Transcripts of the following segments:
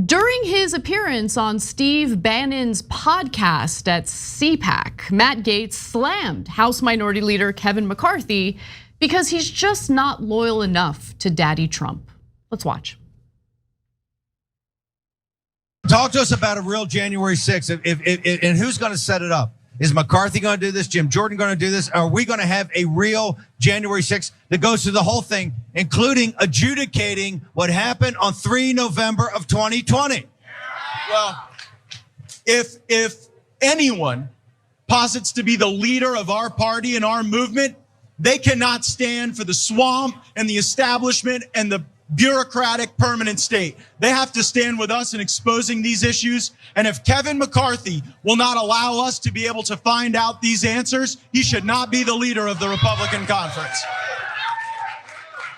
During his appearance on Steve Bannon's podcast at CPAC, Matt Gaetz slammed House Minority Leader Kevin McCarthy because he's just not loyal enough to Daddy Trump. Let's watch. Talk to us about a real January 6th, and who's going to set it up? Is McCarthy going to do this? Jim Jordan going to do this? Are we going to have a real January 6th that goes through the whole thing, including adjudicating what happened on 3 November of 2020? Well, if anyone posits to be the leader of our party and our movement, they cannot stand for the swamp and the establishment and the bureaucratic permanent state. They have to stand with us in exposing these issues. And if Kevin McCarthy will not allow us to be able to find out these answers, he should not be the leader of the Republican conference.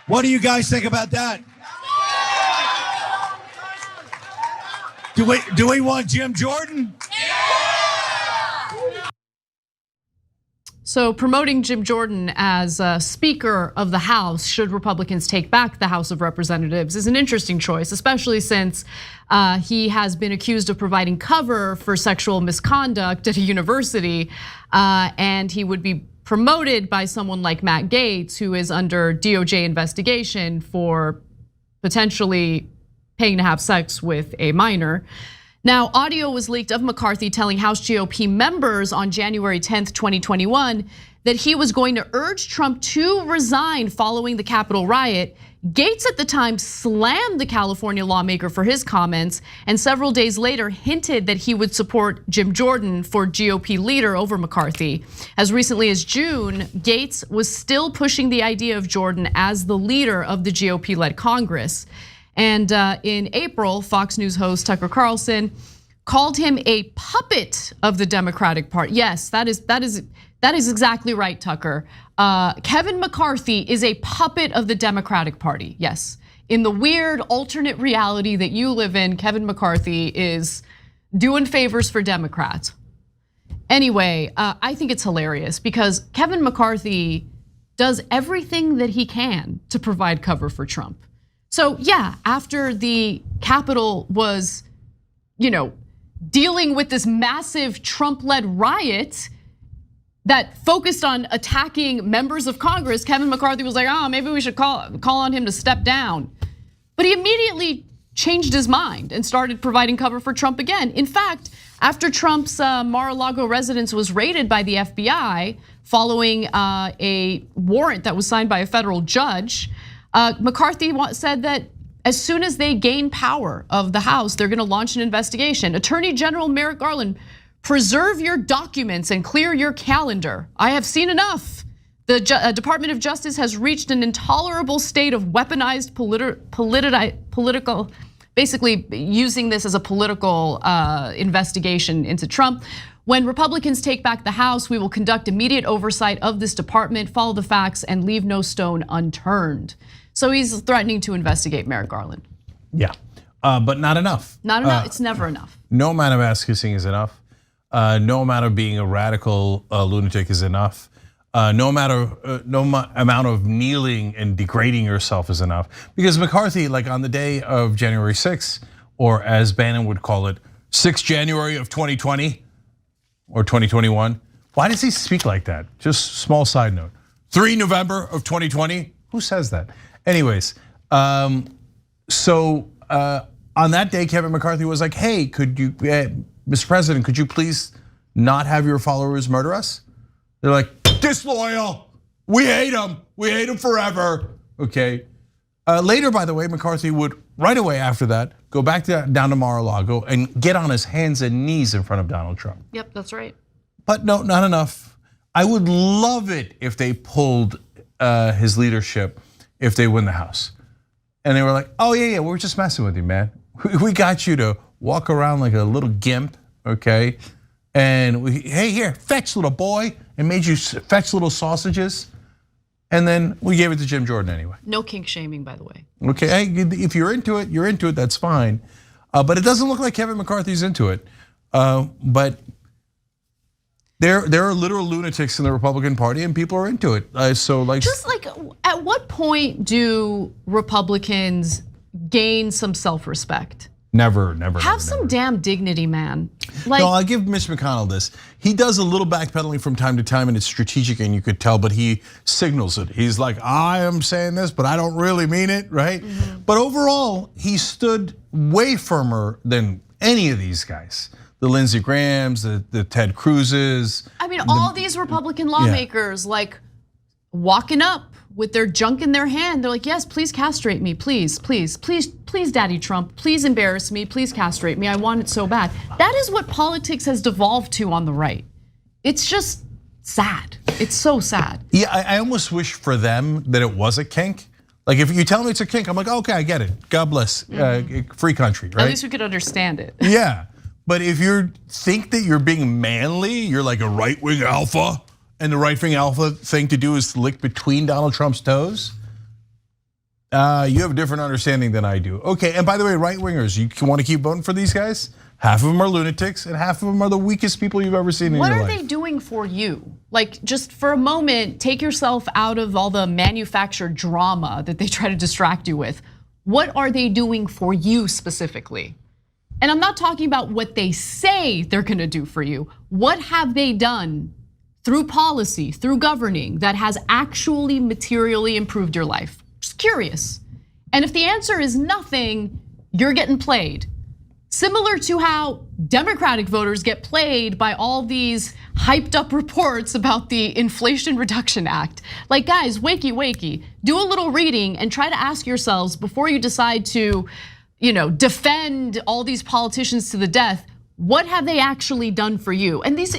What do you guys think about that? Do we want Jim Jordan? So promoting Jim Jordan as Speaker of the House, should Republicans take back the House of Representatives, is an interesting choice, especially since he has been accused of providing cover for sexual misconduct at a university, and he would be promoted by someone like Matt Gaetz, who is under DOJ investigation for potentially paying to have sex with a minor. Now, audio was leaked of McCarthy telling House GOP members on January 10th, 2021, that he was going to urge Trump to resign following the Capitol riot. Gaetz at the time slammed the California lawmaker for his comments, and several days later hinted that he would support Jim Jordan for GOP leader over McCarthy. As recently as June, Gaetz was still pushing the idea of Jordan as the leader of the GOP-led Congress. And in April, Fox News host Tucker Carlson called him a puppet of the Democratic Party. Yes, that is exactly right, Tucker. Kevin McCarthy is a puppet of the Democratic Party. Yes, in the weird alternate reality that you live in, Kevin McCarthy is doing favors for Democrats. Anyway, I think it's hilarious because Kevin McCarthy does everything that he can to provide cover for Trump. So yeah, after the Capitol was, dealing with this massive Trump-led riot that focused on attacking members of Congress, Kevin McCarthy was like, oh, maybe we should call on him to step down. But he immediately changed his mind and started providing cover for Trump again. In fact, after Trump's Mar-a-Lago residence was raided by the FBI following a warrant that was signed by a federal judge, McCarthy said that as soon as they gain power of the House, they're gonna launch an investigation. Attorney General Merrick Garland, preserve your documents and clear your calendar. I have seen enough. The Department of Justice has reached an intolerable state of weaponized political, basically using this as a political investigation into Trump. When Republicans take back the House, we will conduct immediate oversight of this department, follow the facts, and leave no stone unturned. So he's threatening to investigate Merrick Garland. Yeah, but not enough. Not enough, it's never enough. No amount of ass kissing is enough. No amount of being a radical lunatic is enough. No amount of kneeling and degrading yourself is enough. Because McCarthy, like on the day of January 6th, or as Bannon would call it, 6 January of 2020 or 2021, why does he speak like that? Just small side note. 3 November of 2020, who says that? Anyways, so on that day, Kevin McCarthy was like, hey, could you, Mr. President, could you please not have your followers murder us? They're like, disloyal, we hate him forever, okay? Later, by the way, McCarthy would, right away after that, go back down to Mar-a-Lago and get on his hands and knees in front of Donald Trump. Yep, that's right. But no, not enough. I would love it if they pulled his leadership if they win the House. And they were like, oh yeah, we're just messing with you, man. We got you to walk around like a little gimp, okay? And hey, here, fetch little boy, and made you fetch little sausages. And then we gave it to Jim Jordan anyway. No kink shaming, by the way. Okay, hey, if you're into it, that's fine. But it doesn't look like Kevin McCarthy's into it. But there are literal lunatics in the Republican Party, and people are into it. Just like, at what point do Republicans gain some self-respect? Never. Have some damn dignity, man. Like, no, I'll give Mitch McConnell this. He does a little backpedaling from time to time, and it's strategic, and you could tell, but he signals it. He's like, I am saying this, but I don't really mean it, right? But overall, he stood way firmer than any of these guys. The Lindsey Grahams, the Ted Cruzes. I mean, all these Republican lawmakers like walking up with their junk in their hand. They're like, yes, please castrate me, please, Daddy Trump, please embarrass me, please castrate me. I want it so bad. That is what politics has devolved to on the right. It's just sad. It's so sad. Yeah, I almost wish for them that it was a kink. Like if you tell me it's a kink, I'm like, okay, I get it. God bless, free country, right? At least we could understand it. Yeah, but if you think that you're being manly, you're like a right-wing alpha, and the right-wing alpha thing to do is lick between Donald Trump's toes, you have a different understanding than I do. Okay, and by the way, right-wingers, you want to keep voting for these guys? Half of them are lunatics, and half of them are the weakest people you've ever seen in your life. What are they doing for you? Like, just for a moment, take yourself out of all the manufactured drama that they try to distract you with. What are they doing for you specifically? And I'm not talking about what they say they're gonna do for you. What have they done through policy, through governing, that has actually materially improved your life? Just curious. And if the answer is nothing, you're getting played. Similar to how Democratic voters get played by all these hyped up reports about the Inflation Reduction Act. Like, guys, wakey, do a little reading and try to ask yourselves before you decide to, defend all these politicians to the death, what have they actually done for you? And these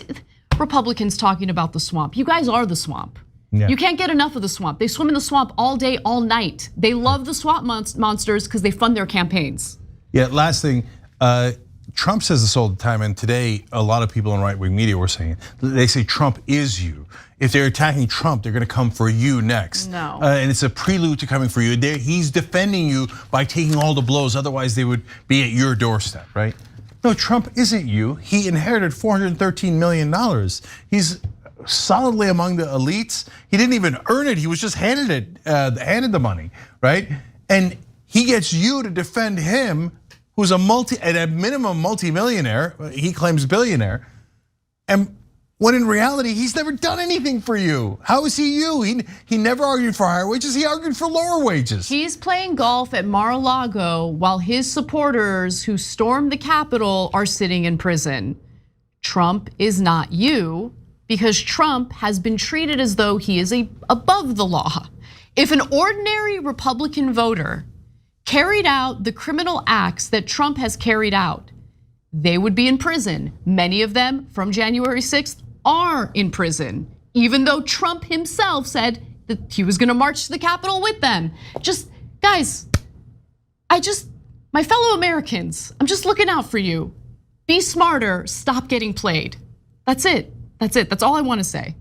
Republicans talking about the swamp. You guys are the swamp. Yeah. You can't get enough of the swamp. They swim in the swamp all day, all night. They love the swamp monsters because they fund their campaigns. Yeah, last thing, Trump says this all the time, and today a lot of people in right-wing media were saying, they say Trump is you. If they're attacking Trump, they're gonna come for you next. No. And it's a prelude to coming for you. He's defending you by taking all the blows, otherwise they would be at your doorstep, right? No, Trump isn't you. He inherited $413 million. He's solidly among the elites. He didn't even earn it. He was just handed the money, right? And he gets you to defend him, who's at a minimum multi-millionaire. He claims billionaire, and when in reality he's never done anything for you. How is he you? He never argued for higher wages. He argued for lower wages. He's playing golf at Mar-a-Lago while his supporters who stormed the Capitol are sitting in prison. Trump is not you because Trump has been treated as though he is above the law. If an ordinary Republican voter carried out the criminal acts that Trump has carried out, they would be in prison. Many of them from January 6th are in prison, even though Trump himself said that he was gonna march to the Capitol with them. Just, guys, my fellow Americans, I'm just looking out for you. Be smarter, stop getting played. That's it, that's all I wanna say.